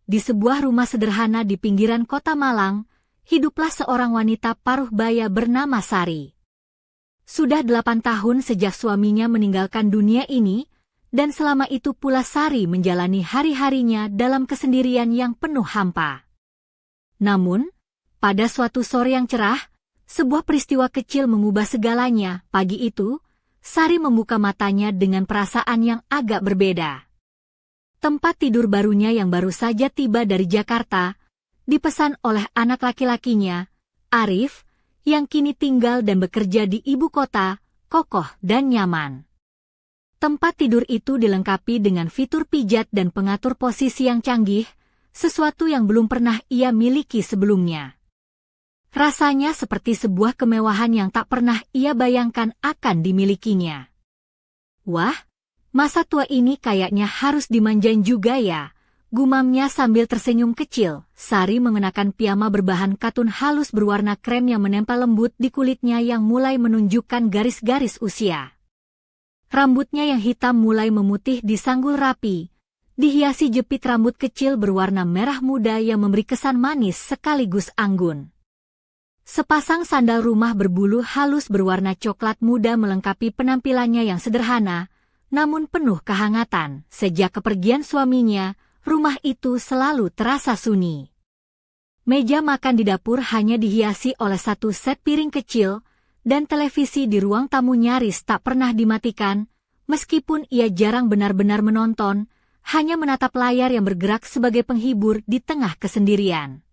di sebuah rumah sederhana di pinggiran kota Malang, hiduplah seorang wanita paruh baya bernama Sari. Sudah 8 tahun sejak suaminya meninggalkan dunia ini, dan selama itu pula Sari menjalani hari-harinya dalam kesendirian yang penuh hampa. Namun, pada suatu sore yang cerah, sebuah peristiwa kecil mengubah segalanya. Pagi itu, Sari membuka matanya dengan perasaan yang agak berbeda. Tempat tidur barunya yang baru saja tiba dari Jakarta, dipesan oleh anak laki-lakinya, Arif, yang kini tinggal dan bekerja di ibu kota, kokoh dan nyaman. Tempat tidur itu dilengkapi dengan fitur pijat dan pengatur posisi yang canggih, sesuatu yang belum pernah ia miliki sebelumnya. Rasanya seperti sebuah kemewahan yang tak pernah ia bayangkan akan dimilikinya. Wah, masa tua ini kayaknya harus dimanjain juga ya, gumamnya sambil tersenyum kecil. Sari mengenakan piyama berbahan katun halus berwarna krem yang menempel lembut di kulitnya yang mulai menunjukkan garis-garis usia. Rambutnya yang hitam mulai memutih disanggul rapi, dihiasi jepit rambut kecil berwarna merah muda yang memberi kesan manis sekaligus anggun. Sepasang sandal rumah berbulu halus berwarna coklat muda melengkapi penampilannya yang sederhana, namun penuh kehangatan. Sejak kepergian suaminya, rumah itu selalu terasa sunyi. Meja makan di dapur hanya dihiasi oleh satu set piring kecil, dan televisi di ruang tamu nyaris tak pernah dimatikan, meskipun ia jarang benar-benar menonton, hanya menatap layar yang bergerak sebagai penghibur di tengah kesendirian.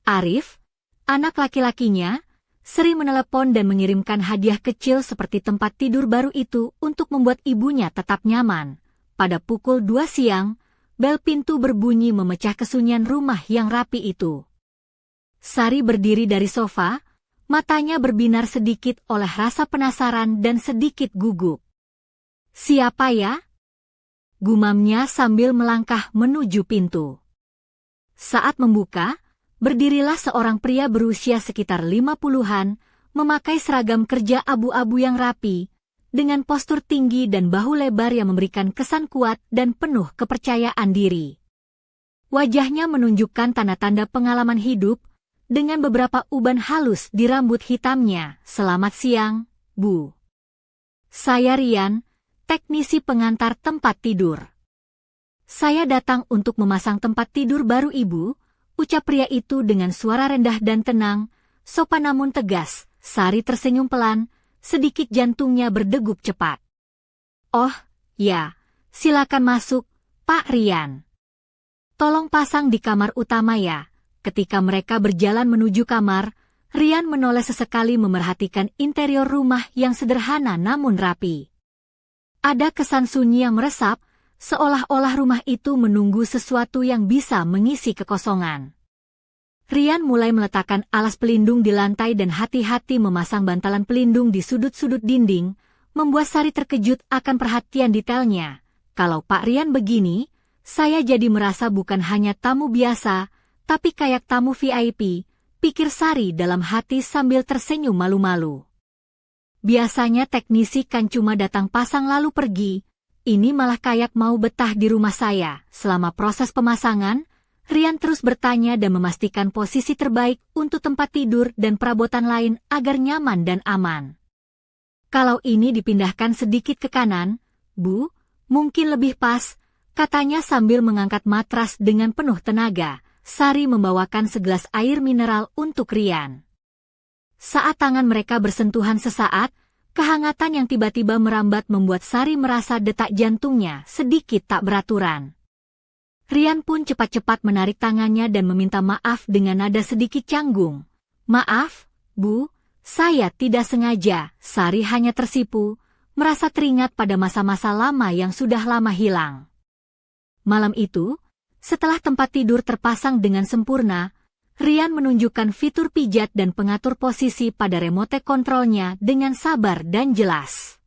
Arif, anak laki-lakinya, sering menelepon dan mengirimkan hadiah kecil seperti tempat tidur baru itu untuk membuat ibunya tetap nyaman. Pada pukul 2 siang, bel pintu berbunyi memecah kesunyian rumah yang rapi itu. Sari berdiri dari sofa, matanya berbinar sedikit oleh rasa penasaran dan sedikit gugup. "Siapa ya?" gumamnya sambil melangkah menuju pintu. Saat membuka, berdirilah seorang pria berusia sekitar 50-an, memakai seragam kerja abu-abu yang rapi, dengan postur tinggi dan bahu lebar yang memberikan kesan kuat dan penuh kepercayaan diri. Wajahnya menunjukkan tanda-tanda pengalaman hidup, dengan beberapa uban halus di rambut hitamnya. "Selamat siang, Bu. Saya Rian, teknisi pengantar tempat tidur. Saya datang untuk memasang tempat tidur baru Ibu," ucap pria itu dengan suara rendah dan tenang, sopan namun tegas. Sari tersenyum pelan, sedikit jantungnya berdegup cepat. "Oh, ya, silakan masuk, Pak Rian. Tolong pasang di kamar utama ya." Ketika mereka berjalan menuju kamar, Rian menoleh sesekali memerhatikan interior rumah yang sederhana namun rapi. Ada kesan sunyi yang meresap, seolah-olah rumah itu menunggu sesuatu yang bisa mengisi kekosongan. Rian mulai meletakkan alas pelindung di lantai dan hati-hati memasang bantalan pelindung di sudut-sudut dinding, membuat Sari terkejut akan perhatian detailnya. "Kalau Pak Rian begini, saya jadi merasa bukan hanya tamu biasa, tapi kayak tamu VIP," pikir Sari dalam hati sambil tersenyum malu-malu. Biasanya teknisi kan cuma datang pasang lalu pergi, ini malah kayak mau betah di rumah saya. Selama proses pemasangan, Rian terus bertanya dan memastikan posisi terbaik untuk tempat tidur dan perabotan lain agar nyaman dan aman. "Kalau ini dipindahkan sedikit ke kanan, Bu, mungkin lebih pas," katanya sambil mengangkat matras dengan penuh tenaga. Sari membawakan segelas air mineral untuk Rian. Saat tangan mereka bersentuhan sesaat, kehangatan yang tiba-tiba merambat membuat Sari merasa detak jantungnya sedikit tak beraturan. Rian pun cepat-cepat menarik tangannya dan meminta maaf dengan nada sedikit canggung. "Maaf, Bu, saya tidak sengaja." Sari hanya tersipu, merasa teringat pada masa-masa lama yang sudah lama hilang. Malam itu, setelah tempat tidur terpasang dengan sempurna, Rian menunjukkan fitur pijat dan pengatur posisi pada remote kontrolnya dengan sabar dan jelas.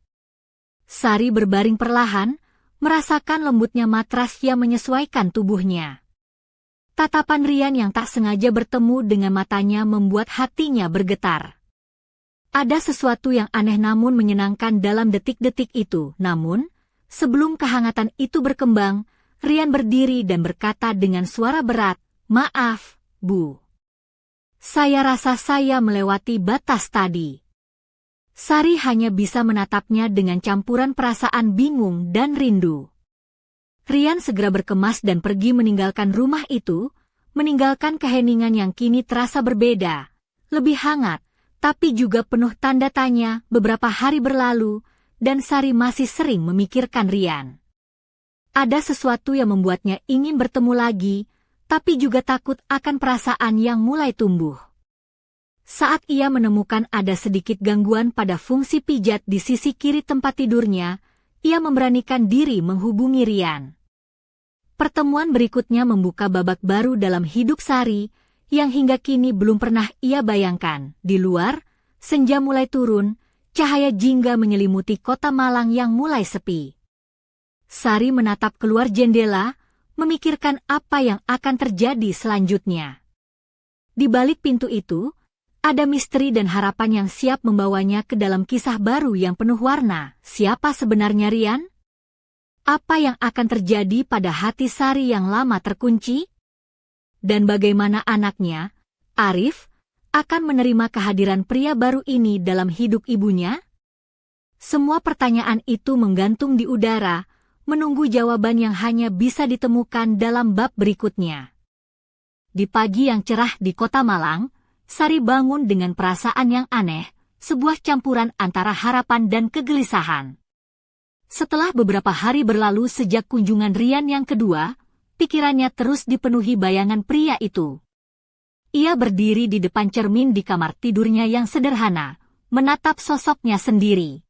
Sari berbaring perlahan, merasakan lembutnya matras yang menyesuaikan tubuhnya. Tatapan Rian yang tak sengaja bertemu dengan matanya membuat hatinya bergetar. Ada sesuatu yang aneh namun menyenangkan dalam detik-detik itu. Namun, sebelum kehangatan itu berkembang, Rian berdiri dan berkata dengan suara berat, "Maaf, Bu. Saya rasa saya melewati batas tadi." Sari hanya bisa menatapnya dengan campuran perasaan bingung dan rindu. Rian segera berkemas dan pergi meninggalkan rumah itu, meninggalkan keheningan yang kini terasa berbeda, lebih hangat, tapi juga penuh tanda tanya. Beberapa hari berlalu, dan Sari masih sering memikirkan Rian. Ada sesuatu yang membuatnya ingin bertemu lagi, tapi juga takut akan perasaan yang mulai tumbuh. Saat ia menemukan ada sedikit gangguan pada fungsi pijat di sisi kiri tempat tidurnya, ia memberanikan diri menghubungi Rian. Pertemuan berikutnya membuka babak baru dalam hidup Sari, yang hingga kini belum pernah ia bayangkan. Di luar, senja mulai turun, cahaya jingga menyelimuti kota Malang yang mulai sepi. Sari menatap keluar jendela, memikirkan apa yang akan terjadi selanjutnya. Di balik pintu itu, ada misteri dan harapan yang siap membawanya ke dalam kisah baru yang penuh warna. Siapa sebenarnya Rian? Apa yang akan terjadi pada hati Sari yang lama terkunci? Dan bagaimana anaknya, Arif, akan menerima kehadiran pria baru ini dalam hidup ibunya? Semua pertanyaan itu menggantung di udara, menunggu jawaban yang hanya bisa ditemukan dalam bab berikutnya. Di pagi yang cerah di kota Malang, Sari bangun dengan perasaan yang aneh, sebuah campuran antara harapan dan kegelisahan. Setelah beberapa hari berlalu sejak kunjungan Rian yang kedua, pikirannya terus dipenuhi bayangan pria itu. Ia berdiri di depan cermin di kamar tidurnya yang sederhana, menatap sosoknya sendiri.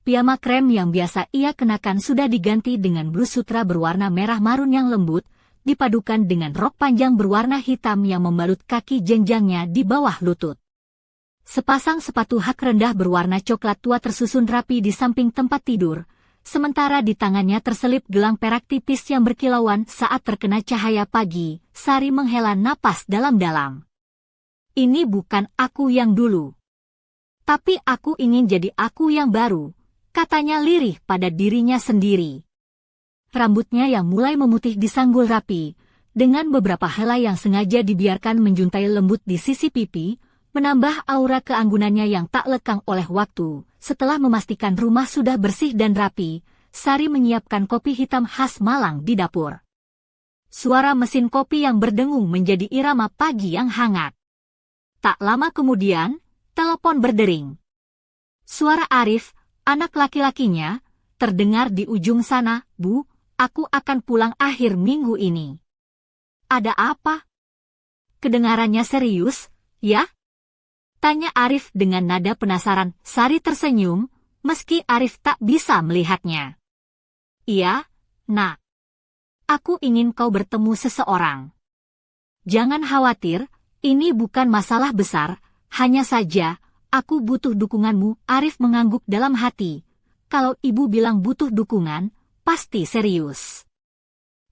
Piyama krem yang biasa ia kenakan sudah diganti dengan blus sutra berwarna merah marun yang lembut, dipadukan dengan rok panjang berwarna hitam yang membalut kaki jenjangnya di bawah lutut. Sepasang sepatu hak rendah berwarna coklat tua tersusun rapi di samping tempat tidur, sementara di tangannya terselip gelang perak tipis yang berkilauan saat terkena cahaya pagi. Sari menghela napas dalam-dalam. "Ini bukan aku yang dulu. Tapi aku ingin jadi aku yang baru," katanya lirih pada dirinya sendiri. Rambutnya yang mulai memutih disanggul rapi, dengan beberapa helai yang sengaja dibiarkan menjuntai lembut di sisi pipi, menambah aura keanggunannya yang tak lekang oleh waktu. Setelah memastikan rumah sudah bersih dan rapi, Sari menyiapkan kopi hitam khas Malang di dapur. Suara mesin kopi yang berdengung menjadi irama pagi yang hangat. Tak lama kemudian, telepon berdering. Suara Arif, anak laki-lakinya, terdengar di ujung sana. "Bu, aku akan pulang akhir minggu ini." "Ada apa?" Kedengarannya serius, "Ya?" tanya Arif dengan nada penasaran. Sari tersenyum, meski Arif tak bisa melihatnya. "Iya, Nak. Aku ingin kau bertemu seseorang." "Jangan khawatir, ini bukan masalah besar, hanya saja, aku butuh dukunganmu." Arif mengangguk dalam hati. Kalau ibu bilang butuh dukungan, pasti serius.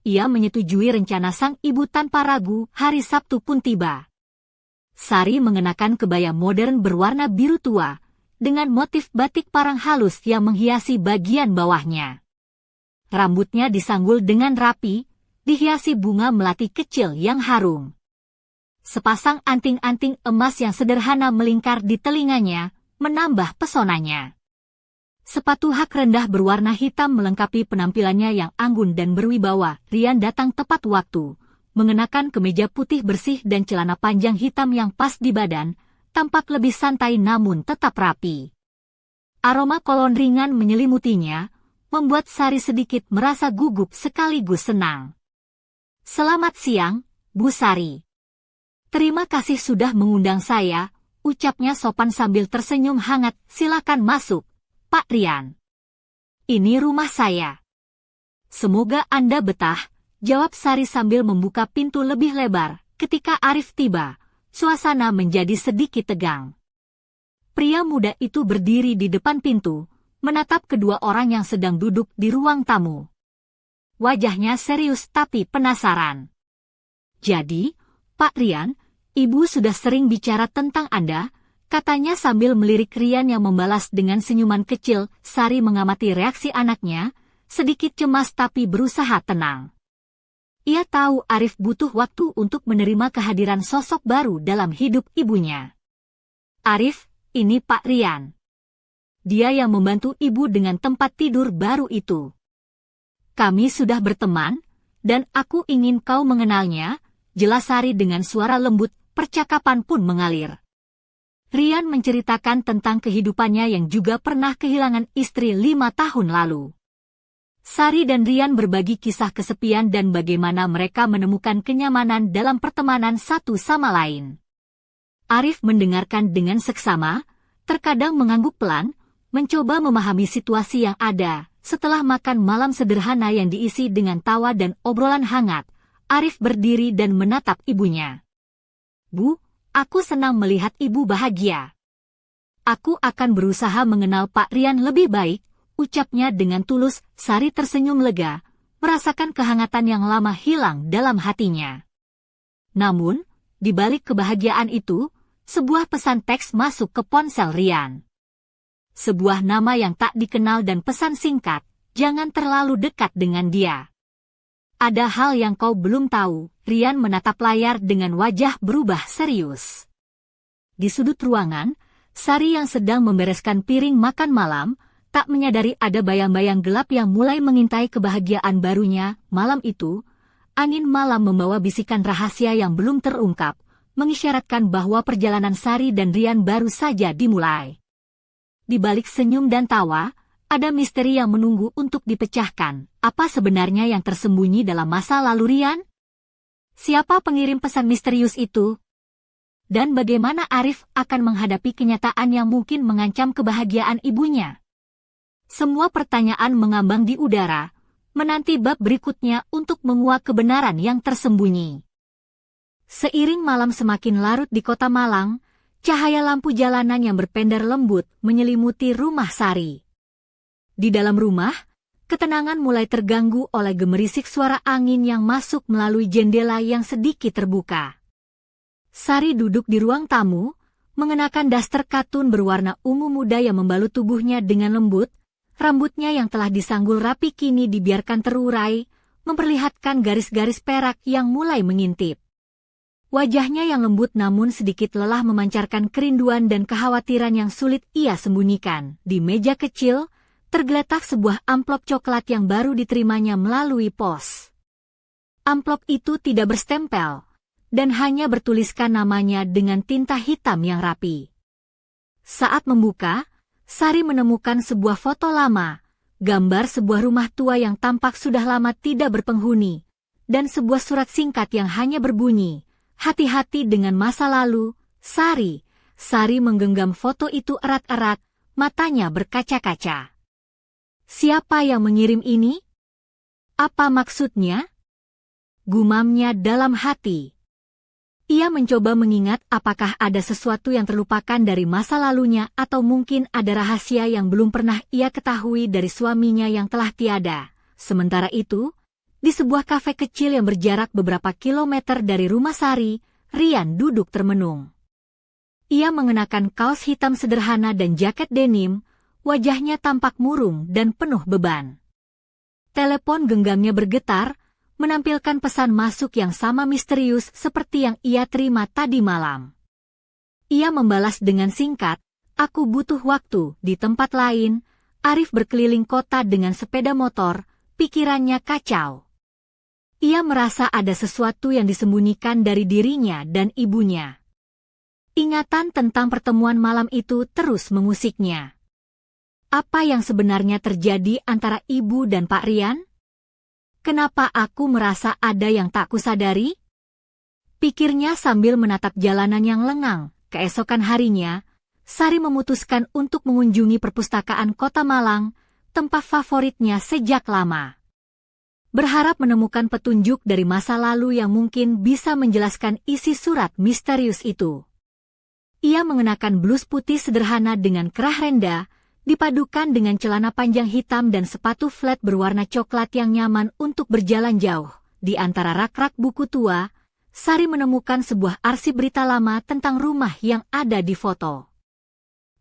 Ia menyetujui rencana sang ibu tanpa ragu. Hari Sabtu pun tiba. Sari mengenakan kebaya modern berwarna biru tua, dengan motif batik parang halus yang menghiasi bagian bawahnya. Rambutnya disanggul dengan rapi, dihiasi bunga melati kecil yang harum. Sepasang anting-anting emas yang sederhana melingkar di telinganya, menambah pesonanya. Sepatu hak rendah berwarna hitam melengkapi penampilannya yang anggun dan berwibawa. Rian datang tepat waktu, mengenakan kemeja putih bersih dan celana panjang hitam yang pas di badan, tampak lebih santai namun tetap rapi. Aroma kolon ringan menyelimutinya, membuat Sari sedikit merasa gugup sekaligus senang. "Selamat siang, Bu Sari. Terima kasih sudah mengundang saya," ucapnya sopan sambil tersenyum hangat. "Silakan masuk, Pak Rian. Ini rumah saya." "Semoga Anda betah," jawab Sari sambil membuka pintu lebih lebar. Ketika Arif tiba, suasana menjadi sedikit tegang. Pria muda itu berdiri di depan pintu, menatap kedua orang yang sedang duduk di ruang tamu. Wajahnya serius tapi penasaran. "Jadi, Pak Rian, Ibu sudah sering bicara tentang Anda," katanya sambil melirik Rian yang membalas dengan senyuman kecil. Sari mengamati reaksi anaknya, sedikit cemas tapi berusaha tenang. Ia tahu Arif butuh waktu untuk menerima kehadiran sosok baru dalam hidup ibunya. Arif, ini Pak Rian. Dia yang membantu ibu dengan tempat tidur baru itu. Kami sudah berteman, dan aku ingin kau mengenalnya, jelas Sari dengan suara lembut, percakapan pun mengalir. Rian menceritakan tentang kehidupannya yang juga pernah kehilangan istri 5 tahun lalu. Sari dan Rian berbagi kisah kesepian dan bagaimana mereka menemukan kenyamanan dalam pertemanan satu sama lain. Arif mendengarkan dengan seksama, terkadang mengangguk pelan, mencoba memahami situasi yang ada. Setelah makan malam sederhana yang diisi dengan tawa dan obrolan hangat, Arif berdiri dan menatap ibunya. Bu, aku senang melihat ibu bahagia. Aku akan berusaha mengenal Pak Rian lebih baik, ucapnya dengan tulus. Sari tersenyum lega, merasakan kehangatan yang lama hilang dalam hatinya. Namun, di balik kebahagiaan itu, sebuah pesan teks masuk ke ponsel Rian. Sebuah nama yang tak dikenal dan pesan singkat, jangan terlalu dekat dengan dia. Ada hal yang kau belum tahu. Rian menatap layar dengan wajah berubah serius. Di sudut ruangan, Sari yang sedang membereskan piring makan malam, tak menyadari ada bayang-bayang gelap yang mulai mengintai kebahagiaan barunya. Malam itu, angin malam membawa bisikan rahasia yang belum terungkap, mengisyaratkan bahwa perjalanan Sari dan Rian baru saja dimulai. Di balik senyum dan tawa, ada misteri yang menunggu untuk dipecahkan. Apa sebenarnya yang tersembunyi dalam masa lalu Rian? Siapa pengirim pesan misterius itu? Dan bagaimana Arif akan menghadapi kenyataan yang mungkin mengancam kebahagiaan ibunya? Semua pertanyaan mengambang di udara, menanti bab berikutnya untuk menguak kebenaran yang tersembunyi. Seiring malam semakin larut di kota Malang, cahaya lampu jalanan yang berpendar lembut menyelimuti rumah Sari. Di dalam rumah, ketenangan mulai terganggu oleh gemerisik suara angin yang masuk melalui jendela yang sedikit terbuka. Sari duduk di ruang tamu, mengenakan daster katun berwarna ungu muda yang membalut tubuhnya dengan lembut. Rambutnya yang telah disanggul rapi kini dibiarkan terurai, memperlihatkan garis-garis perak yang mulai mengintip. Wajahnya yang lembut namun sedikit lelah memancarkan kerinduan dan kekhawatiran yang sulit ia sembunyikan. Di meja kecil, tergeletak sebuah amplop coklat yang baru diterimanya melalui pos. Amplop itu tidak berstempel, dan hanya bertuliskan namanya dengan tinta hitam yang rapi. Saat membuka, Sari menemukan sebuah foto lama, gambar sebuah rumah tua yang tampak sudah lama tidak berpenghuni, dan sebuah surat singkat yang hanya berbunyi, "Hati-hati dengan masa lalu, Sari." Sari menggenggam foto itu erat-erat, matanya berkaca-kaca. Siapa yang mengirim ini? Apa maksudnya? Gumamnya dalam hati. Ia mencoba mengingat apakah ada sesuatu yang terlupakan dari masa lalunya atau mungkin ada rahasia yang belum pernah ia ketahui dari suaminya yang telah tiada. Sementara itu, di sebuah kafe kecil yang berjarak beberapa kilometer dari rumah Sari, Rian duduk termenung. Ia mengenakan kaos hitam sederhana dan jaket denim, wajahnya tampak murung dan penuh beban. Telepon genggamnya bergetar, menampilkan pesan masuk yang sama misterius seperti yang ia terima tadi malam. Ia membalas dengan singkat, "Aku butuh waktu." Di tempat lain, Arif berkeliling kota dengan sepeda motor, pikirannya kacau. Ia merasa ada sesuatu yang disembunyikan dari dirinya dan ibunya. Ingatan tentang pertemuan malam itu terus mengusiknya. Apa yang sebenarnya terjadi antara ibu dan Pak Rian? Kenapa aku merasa ada yang tak kusadari? Pikirnya sambil menatap jalanan yang lengang. Keesokan harinya, Sari memutuskan untuk mengunjungi perpustakaan Kota Malang, tempat favoritnya sejak lama. Berharap menemukan petunjuk dari masa lalu yang mungkin bisa menjelaskan isi surat misterius itu. Ia mengenakan blus putih sederhana dengan kerah rendah, dipadukan dengan celana panjang hitam dan sepatu flat berwarna coklat yang nyaman untuk berjalan jauh. Di antara rak-rak buku tua, Sari menemukan sebuah arsip berita lama tentang rumah yang ada di foto.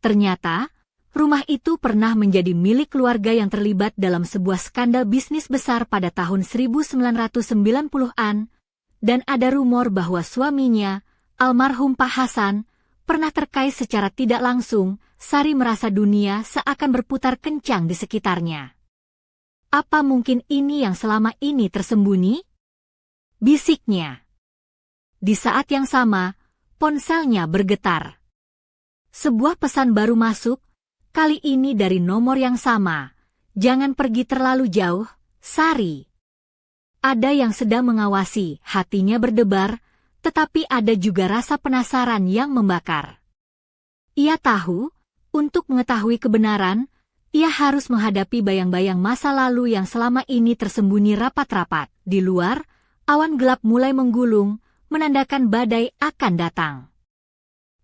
Ternyata, Rumah itu pernah menjadi milik keluarga yang terlibat dalam sebuah skandal bisnis besar pada tahun 1990-an, dan ada rumor bahwa suaminya, almarhum Pak Hasan, pernah terkait secara tidak langsung. Sari merasa dunia seakan berputar kencang di sekitarnya. Apa mungkin ini yang selama ini tersembunyi? Bisiknya. Di saat yang sama, ponselnya bergetar. Sebuah pesan baru masuk, kali ini dari nomor yang sama. Jangan pergi terlalu jauh, Sari. Ada yang sedang mengawasi, hatinya berdebar, tetapi ada juga rasa penasaran yang membakar. Ia tahu, untuk mengetahui kebenaran, ia harus menghadapi bayang-bayang masa lalu yang selama ini tersembunyi rapat-rapat. Di luar, awan gelap mulai menggulung, menandakan badai akan datang.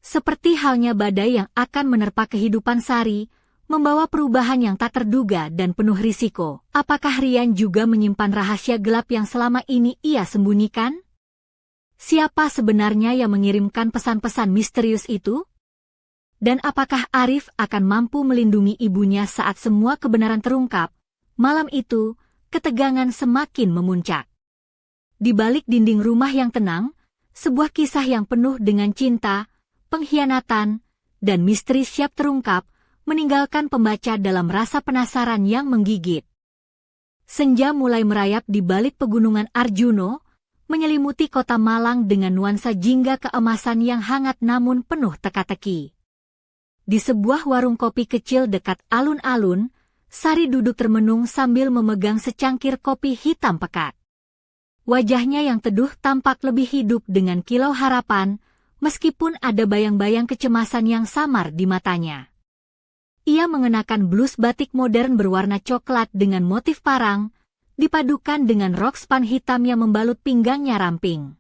Seperti halnya badai yang akan menerpa kehidupan Sari, membawa perubahan yang tak terduga dan penuh risiko. Apakah Rian juga menyimpan rahasia gelap yang selama ini ia sembunyikan? Siapa sebenarnya yang mengirimkan pesan-pesan misterius itu? Dan apakah Arif akan mampu melindungi ibunya saat semua kebenaran terungkap? Malam itu, ketegangan semakin memuncak. Di balik dinding rumah yang tenang, sebuah kisah yang penuh dengan cinta, pengkhianatan, dan misteri siap terungkap, meninggalkan pembaca dalam rasa penasaran yang menggigit. Senja mulai merayap di balik pegunungan Arjuno, menyelimuti kota Malang dengan nuansa jingga keemasan yang hangat namun penuh teka-teki. Di sebuah warung kopi kecil dekat alun-alun, Sari duduk termenung sambil memegang secangkir kopi hitam pekat. Wajahnya yang teduh tampak lebih hidup dengan kilau harapan, meskipun ada bayang-bayang kecemasan yang samar di matanya. Ia mengenakan blus batik modern berwarna coklat dengan motif parang, dipadukan dengan rok span hitam yang membalut pinggangnya ramping.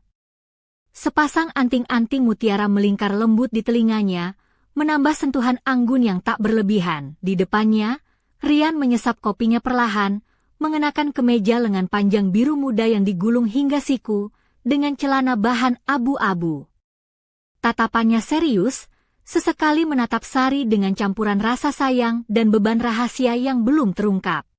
Sepasang anting-anting mutiara melingkar lembut di telinganya, menambah sentuhan anggun yang tak berlebihan. Di depannya, Rian menyesap kopinya perlahan, mengenakan kemeja lengan panjang biru muda yang digulung hingga siku, dengan celana bahan abu-abu. Tatapannya serius, sesekali menatap Sari dengan campuran rasa sayang dan beban rahasia yang belum terungkap.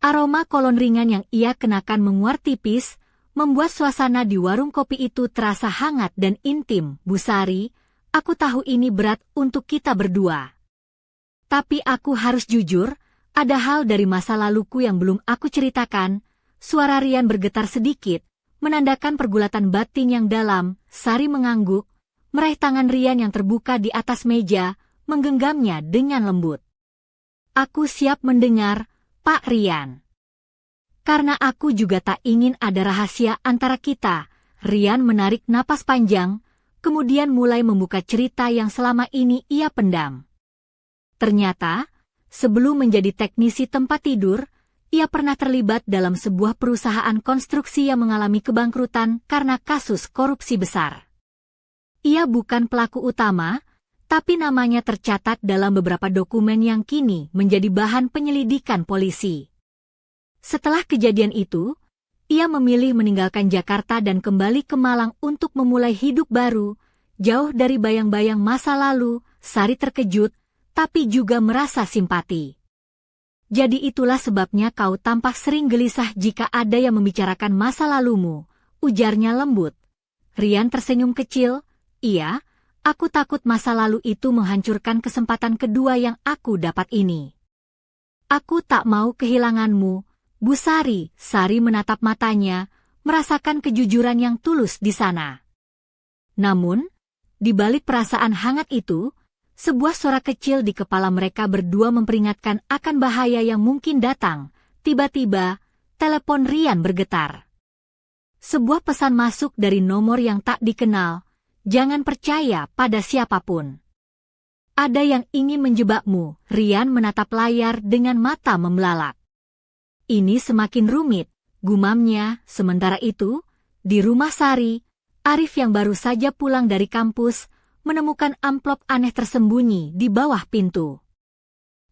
Aroma kolon ringan yang ia kenakan menguar tipis, membuat suasana di warung kopi itu terasa hangat dan intim. Bu Sari, aku tahu ini berat untuk kita berdua. Tapi aku harus jujur, ada hal dari masa laluku yang belum aku ceritakan. Suara Rian bergetar sedikit, menandakan pergulatan batin yang dalam. Sari mengangguk, meraih tangan Rian yang terbuka di atas meja, menggenggamnya dengan lembut. Aku siap mendengar, Pak Rian. Karena aku juga tak ingin ada rahasia antara kita. Rian menarik napas panjang, kemudian mulai membuka cerita yang selama ini ia pendam. Ternyata, sebelum menjadi teknisi tempat tidur, ia pernah terlibat dalam sebuah perusahaan konstruksi yang mengalami kebangkrutan karena kasus korupsi besar. Ia bukan pelaku utama, tapi namanya tercatat dalam beberapa dokumen yang kini menjadi bahan penyelidikan polisi. Setelah kejadian itu, ia memilih meninggalkan Jakarta dan kembali ke Malang untuk memulai hidup baru, jauh dari bayang-bayang masa lalu. Sari terkejut, tapi juga merasa simpati. Jadi itulah sebabnya kau tampak sering gelisah jika ada yang membicarakan masa lalumu, ujarnya lembut. Rian tersenyum kecil, iya, aku takut masa lalu itu menghancurkan kesempatan kedua yang aku dapat ini. Aku tak mau kehilanganmu, Bu Sari. Sari menatap matanya, merasakan kejujuran yang tulus di sana. Namun, di balik perasaan hangat itu, sebuah suara kecil di kepala mereka berdua memperingatkan akan bahaya yang mungkin datang. Tiba-tiba, telepon Rian bergetar. Sebuah pesan masuk dari nomor yang tak dikenal. Jangan percaya pada siapapun. Ada yang ingin menjebakmu. Rian menatap layar dengan mata membelalak. Ini semakin rumit, gumamnya. Sementara itu, di rumah Sari, Arif yang baru saja pulang dari kampus, menemukan amplop aneh tersembunyi di bawah pintu.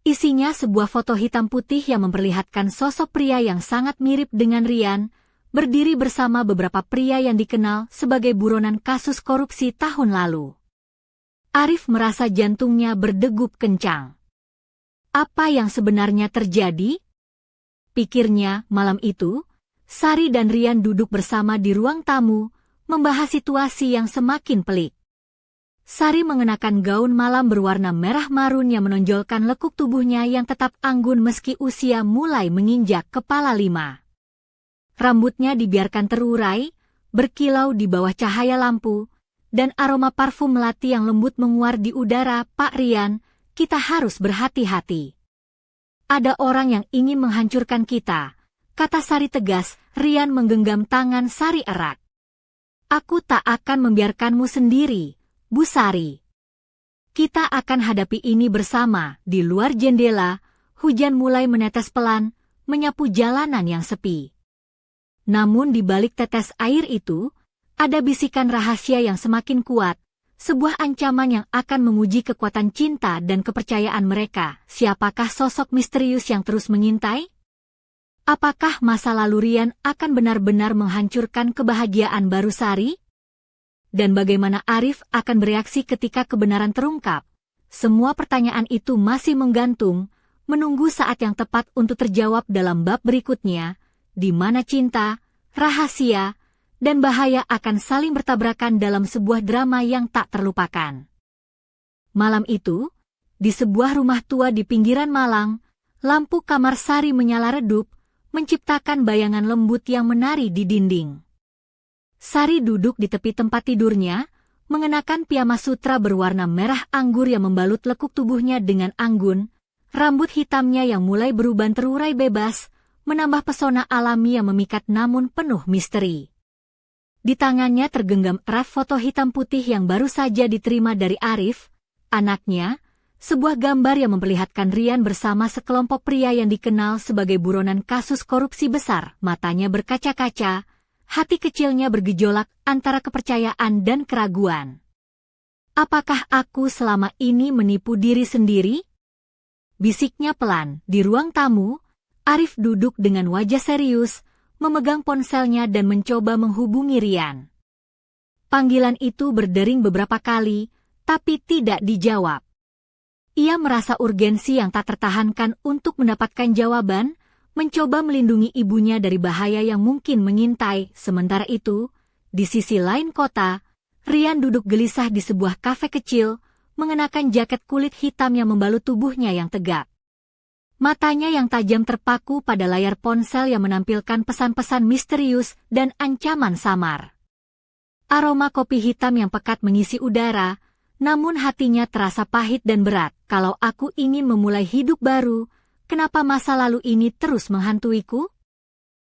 Isinya sebuah foto hitam putih yang memperlihatkan sosok pria yang sangat mirip dengan Rian, berdiri bersama beberapa pria yang dikenal sebagai buronan kasus korupsi tahun lalu. Arif merasa jantungnya berdegup kencang. Apa yang sebenarnya terjadi? Pikirnya malam itu, Sari dan Rian duduk bersama di ruang tamu, membahas situasi yang semakin pelik. Sari mengenakan gaun malam berwarna merah marun yang menonjolkan lekuk tubuhnya yang tetap anggun meski usia mulai menginjak kepala 5. Rambutnya dibiarkan terurai, berkilau di bawah cahaya lampu, dan aroma parfum melati yang lembut menguar di udara. Pak Rian, kita harus berhati-hati. Ada orang yang ingin menghancurkan kita, kata Sari tegas. Rian menggenggam tangan Sari erat. Aku tak akan membiarkanmu sendiri, Bu Sari. Kita akan hadapi ini bersama. Di luar jendela, hujan mulai menetes pelan, menyapu jalanan yang sepi. Namun di balik tetes air itu, ada bisikan rahasia yang semakin kuat, sebuah ancaman yang akan menguji kekuatan cinta dan kepercayaan mereka. Siapakah sosok misterius yang terus mengintai? Apakah masa lalu Rian akan benar-benar menghancurkan kebahagiaan baru Sari? Dan bagaimana Arif akan bereaksi ketika kebenaran terungkap? Semua pertanyaan itu masih menggantung, menunggu saat yang tepat untuk terjawab dalam bab berikutnya, di mana cinta, rahasia, dan bahaya akan saling bertabrakan dalam sebuah drama yang tak terlupakan. Malam itu, di sebuah rumah tua di pinggiran Malang, lampu kamar Sari menyala redup, menciptakan bayangan lembut yang menari di dinding. Sari duduk di tepi tempat tidurnya, mengenakan piyama sutra berwarna merah anggur yang membalut lekuk tubuhnya dengan anggun, rambut hitamnya yang mulai beruban terurai bebas, menambah pesona alami yang memikat namun penuh misteri. Di tangannya tergenggam erat foto hitam putih yang baru saja diterima dari Arif, anaknya, sebuah gambar yang memperlihatkan Rian bersama sekelompok pria yang dikenal sebagai buronan kasus korupsi besar. Matanya berkaca-kaca, hati kecilnya bergejolak antara kepercayaan dan keraguan. Apakah aku selama ini menipu diri sendiri? Bisiknya pelan. Di ruang tamu, Arif duduk dengan wajah serius, memegang ponselnya dan mencoba menghubungi Rian. Panggilan itu berdering beberapa kali, tapi tidak dijawab. Ia merasa urgensi yang tak tertahankan untuk mendapatkan jawaban, mencoba melindungi ibunya dari bahaya yang mungkin mengintai. Sementara itu, di sisi lain kota, Rian duduk gelisah di sebuah kafe kecil, mengenakan jaket kulit hitam yang membalut tubuhnya yang tegap. Matanya yang tajam terpaku pada layar ponsel yang menampilkan pesan-pesan misterius dan ancaman samar. Aroma kopi hitam yang pekat mengisi udara, namun hatinya terasa pahit dan berat. Kalau aku ingin memulai hidup baru, kenapa masa lalu ini terus menghantuiku?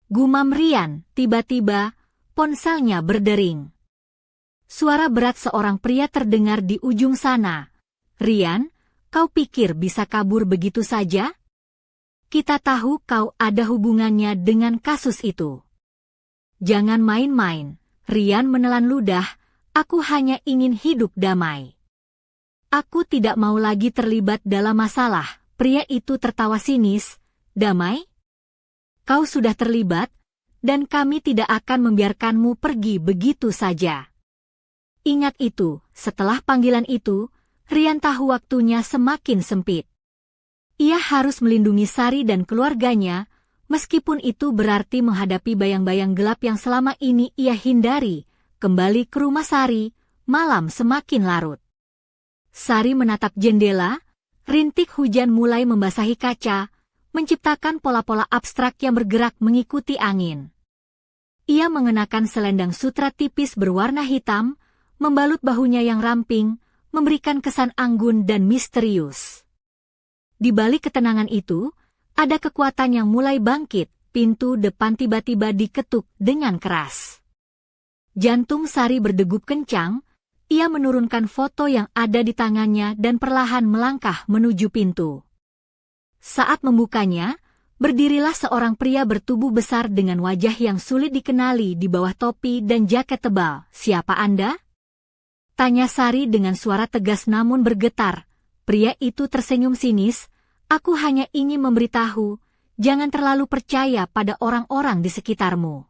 Gumam Rian. Tiba-tiba, ponselnya berdering. Suara berat seorang pria terdengar di ujung sana. Rian, kau pikir bisa kabur begitu saja? Kita tahu kau ada hubungannya dengan kasus itu. Jangan main-main. Rian menelan ludah. Aku hanya ingin hidup damai. Aku tidak mau lagi terlibat dalam masalah. Pria itu tertawa sinis. Damai? Kau sudah terlibat, dan kami tidak akan membiarkanmu pergi begitu saja. Ingat itu. Setelah panggilan itu, Rian tahu waktunya semakin sempit. Ia harus melindungi Sari dan keluarganya, meskipun itu berarti menghadapi bayang-bayang gelap yang selama ini ia hindari. Kembali ke rumah Sari, malam semakin larut. Sari menatap jendela, rintik hujan mulai membasahi kaca, menciptakan pola-pola abstrak yang bergerak mengikuti angin. Ia mengenakan selendang sutra tipis berwarna hitam, membalut bahunya yang ramping, memberikan kesan anggun dan misterius. Di balik ketenangan itu, ada kekuatan yang mulai bangkit. Pintu depan tiba-tiba diketuk dengan keras. Jantung Sari berdegup kencang, ia menurunkan foto yang ada di tangannya dan perlahan melangkah menuju pintu. Saat membukanya, berdirilah seorang pria bertubuh besar dengan wajah yang sulit dikenali di bawah topi dan jaket tebal. Siapa Anda? Tanya Sari dengan suara tegas namun bergetar. Pria itu tersenyum sinis. Aku hanya ingin memberitahu, jangan terlalu percaya pada orang-orang di sekitarmu.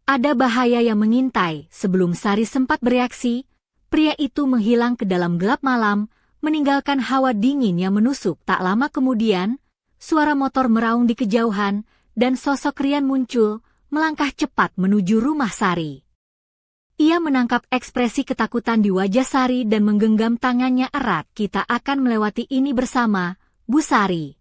Ada bahaya yang mengintai. Sebelum Sari sempat bereaksi, pria itu menghilang ke dalam gelap malam, meninggalkan hawa dingin yang menusuk. Tak lama kemudian, suara motor meraung di kejauhan, dan sosok Rian muncul, melangkah cepat menuju rumah Sari. Ia menangkap ekspresi ketakutan di wajah Sari dan menggenggam tangannya erat. Kita akan melewati ini bersama, Bu Sari.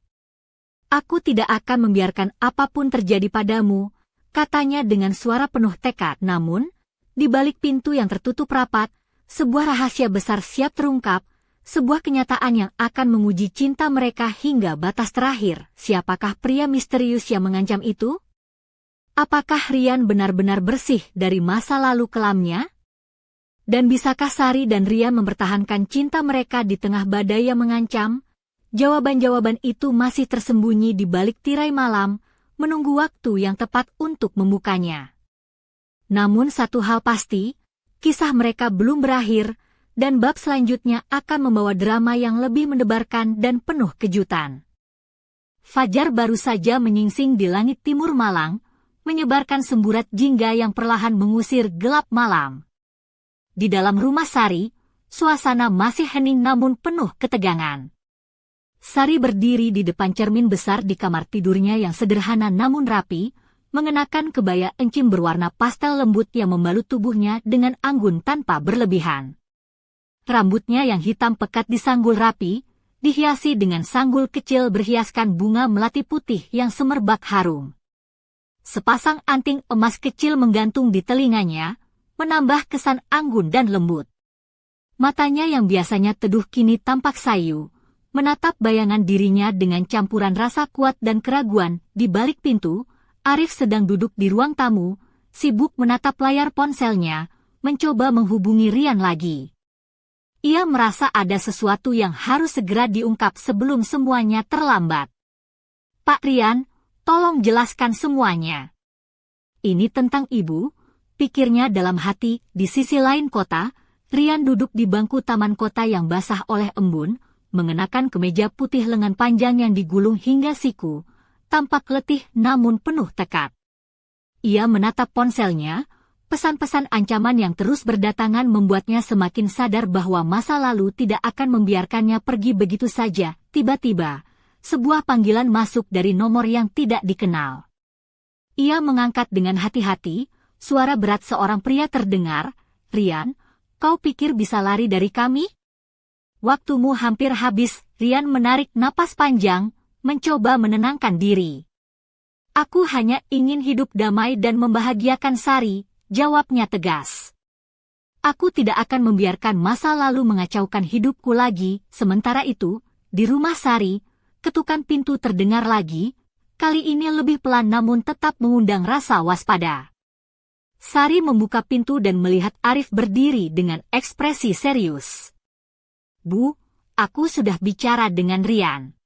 Aku tidak akan membiarkan apapun terjadi padamu, katanya dengan suara penuh tekad. Namun, di balik pintu yang tertutup rapat, sebuah rahasia besar siap terungkap, sebuah kenyataan yang akan menguji cinta mereka hingga batas terakhir. Siapakah pria misterius yang mengancam itu? Apakah Rian benar-benar bersih dari masa lalu kelamnya? Dan bisakah Sari dan Rian mempertahankan cinta mereka di tengah badai yang mengancam? Jawaban-jawaban itu masih tersembunyi di balik tirai malam, menunggu waktu yang tepat untuk membukanya. Namun satu hal pasti, kisah mereka belum berakhir, dan bab selanjutnya akan membawa drama yang lebih mendebarkan dan penuh kejutan. Fajar baru saja menyingsing di langit timur Malang, menyebarkan semburat jingga yang perlahan mengusir gelap malam. Di dalam rumah Sari, suasana masih hening namun penuh ketegangan. Sari berdiri di depan cermin besar di kamar tidurnya yang sederhana namun rapi, mengenakan kebaya encim berwarna pastel lembut yang membalut tubuhnya dengan anggun tanpa berlebihan. Rambutnya yang hitam pekat disanggul rapi, dihiasi dengan sanggul kecil berhiaskan bunga melati putih yang semerbak harum. Sepasang anting emas kecil menggantung di telinganya, menambah kesan anggun dan lembut. Matanya yang biasanya teduh kini tampak sayu, menatap bayangan dirinya dengan campuran rasa kuat dan keraguan. Di balik pintu, Arif sedang duduk di ruang tamu, sibuk menatap layar ponselnya, mencoba menghubungi Rian lagi. Ia merasa ada sesuatu yang harus segera diungkap sebelum semuanya terlambat. Pak Rian, tolong jelaskan semuanya. Ini tentang ibu, pikirnya dalam hati. Di sisi lain kota, Rian duduk di bangku taman kota yang basah oleh embun, mengenakan kemeja putih lengan panjang yang digulung hingga siku, tampak letih namun penuh tekad. Ia menatap ponselnya, pesan-pesan ancaman yang terus berdatangan membuatnya semakin sadar bahwa masa lalu tidak akan membiarkannya pergi begitu saja. Tiba-tiba, sebuah panggilan masuk dari nomor yang tidak dikenal. Ia mengangkat dengan hati-hati, suara berat seorang pria terdengar, "Rian, kau pikir bisa lari dari kami? Waktumu hampir habis." Rian menarik napas panjang, mencoba menenangkan diri. "Aku hanya ingin hidup damai dan membahagiakan Sari," jawabnya tegas. "Aku tidak akan membiarkan masa lalu mengacaukan hidupku lagi." Sementara itu, di rumah Sari, ketukan pintu terdengar lagi, kali ini lebih pelan namun tetap mengundang rasa waspada. Sari membuka pintu dan melihat Arif berdiri dengan ekspresi serius. "Bu, aku sudah bicara dengan Rian.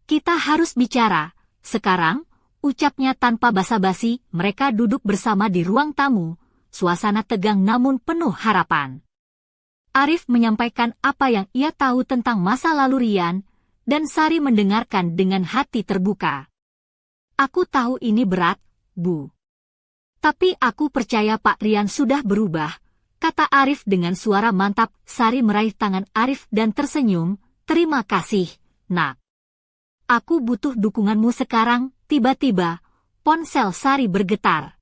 Kita harus bicara sekarang," ucapnya tanpa basa-basi. Mereka duduk bersama di ruang tamu, suasana tegang namun penuh harapan. Arif menyampaikan apa yang ia tahu tentang masa lalu Rian, dan Sari mendengarkan dengan hati terbuka. "Aku tahu ini berat, Bu. Tapi aku percaya Pak Rian sudah berubah," kata Arif dengan suara mantap. Sari meraih tangan Arif dan tersenyum, "Terima kasih, Nak. Aku butuh dukunganmu sekarang." Tiba-tiba, ponsel Sari bergetar.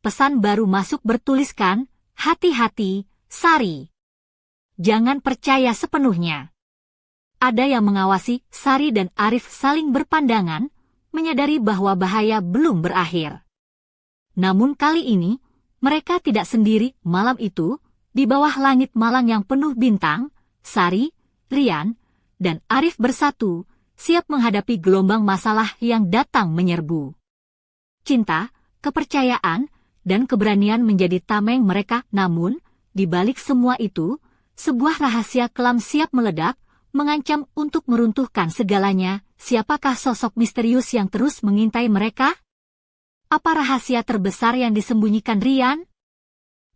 Pesan baru masuk bertuliskan, "Hati-hati, Sari. Jangan percaya sepenuhnya." Ada yang mengawasi. Sari dan Arif saling berpandangan, menyadari bahwa bahaya belum berakhir. Namun kali ini, mereka tidak sendiri. Malam itu, di bawah langit Malang yang penuh bintang, Sari, Rian, dan Arif bersatu, siap menghadapi gelombang masalah yang datang menyerbu. Cinta, kepercayaan, dan keberanian menjadi tameng mereka. Namun, di balik semua itu, sebuah rahasia kelam siap meledak, mengancam untuk meruntuhkan segalanya. Siapakah sosok misterius yang terus mengintai mereka? Apa rahasia terbesar yang disembunyikan Rian?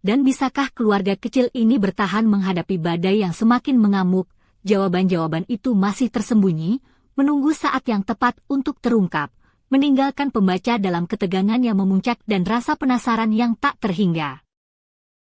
Dan bisakah keluarga kecil ini bertahan menghadapi badai yang semakin mengamuk? Jawaban-jawaban itu masih tersembunyi, menunggu saat yang tepat untuk terungkap, meninggalkan pembaca dalam ketegangan yang memuncak dan rasa penasaran yang tak terhingga.